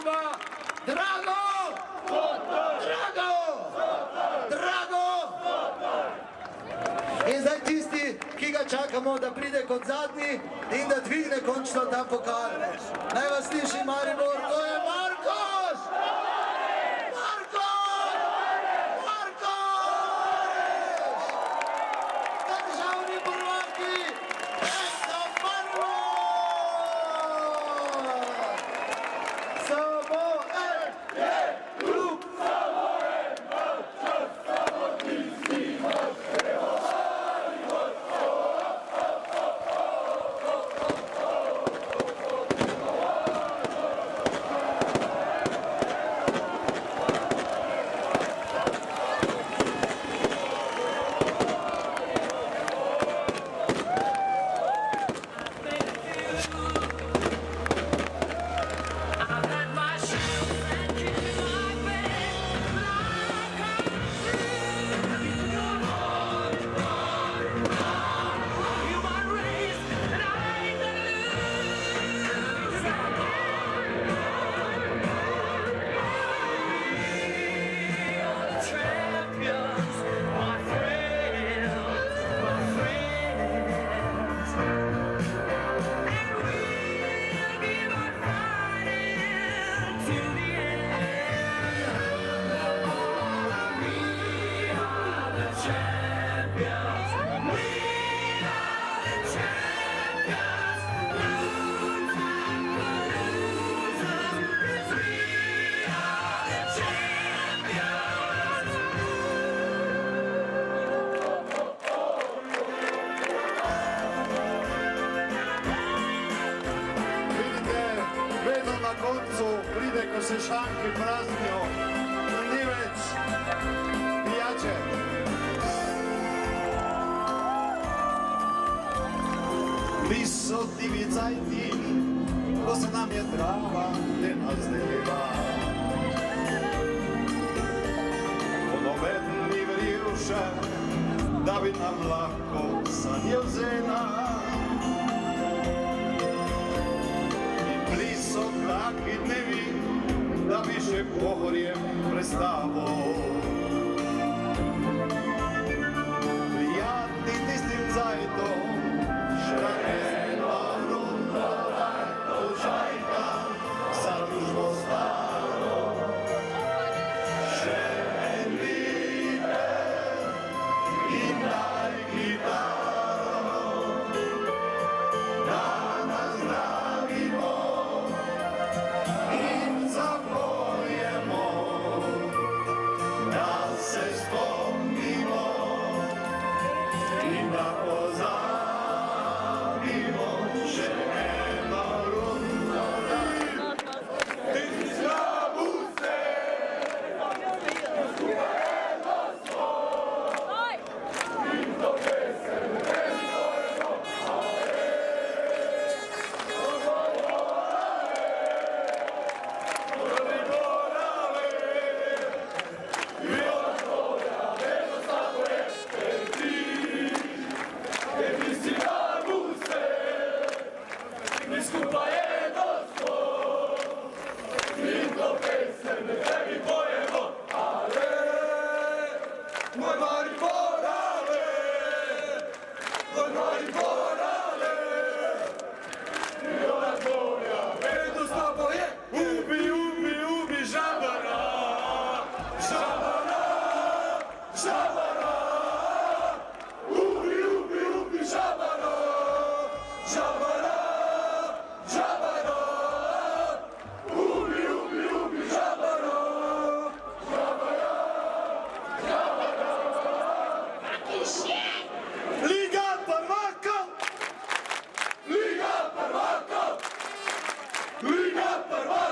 ima Drago! Drago! Drago! In zdaj tisti, ki ga čakamo, da pride kot zadnji in da dvigne končno ta pokal. Naj vas sliši Maribor, to je Markoš! Markoš! Markoš! Državni prvaki! Eto Maribor! Samo en je klub! Samo en čas, samo tisti naš pride, ko se šanke praznijo, ni več pijače. Niso divi cajti, ko se nam je trava nenazdeva. Po noben ni veril še, da bi nam lahko sanje vzela. Taki dnevi, da bi še pohorjem prestavo. Prijatni tistim zajtom, še eno rundo rajtov čajka, za družbo staro. Še en viter in daj kitaro, da nas zdravimo. Liga prvaka!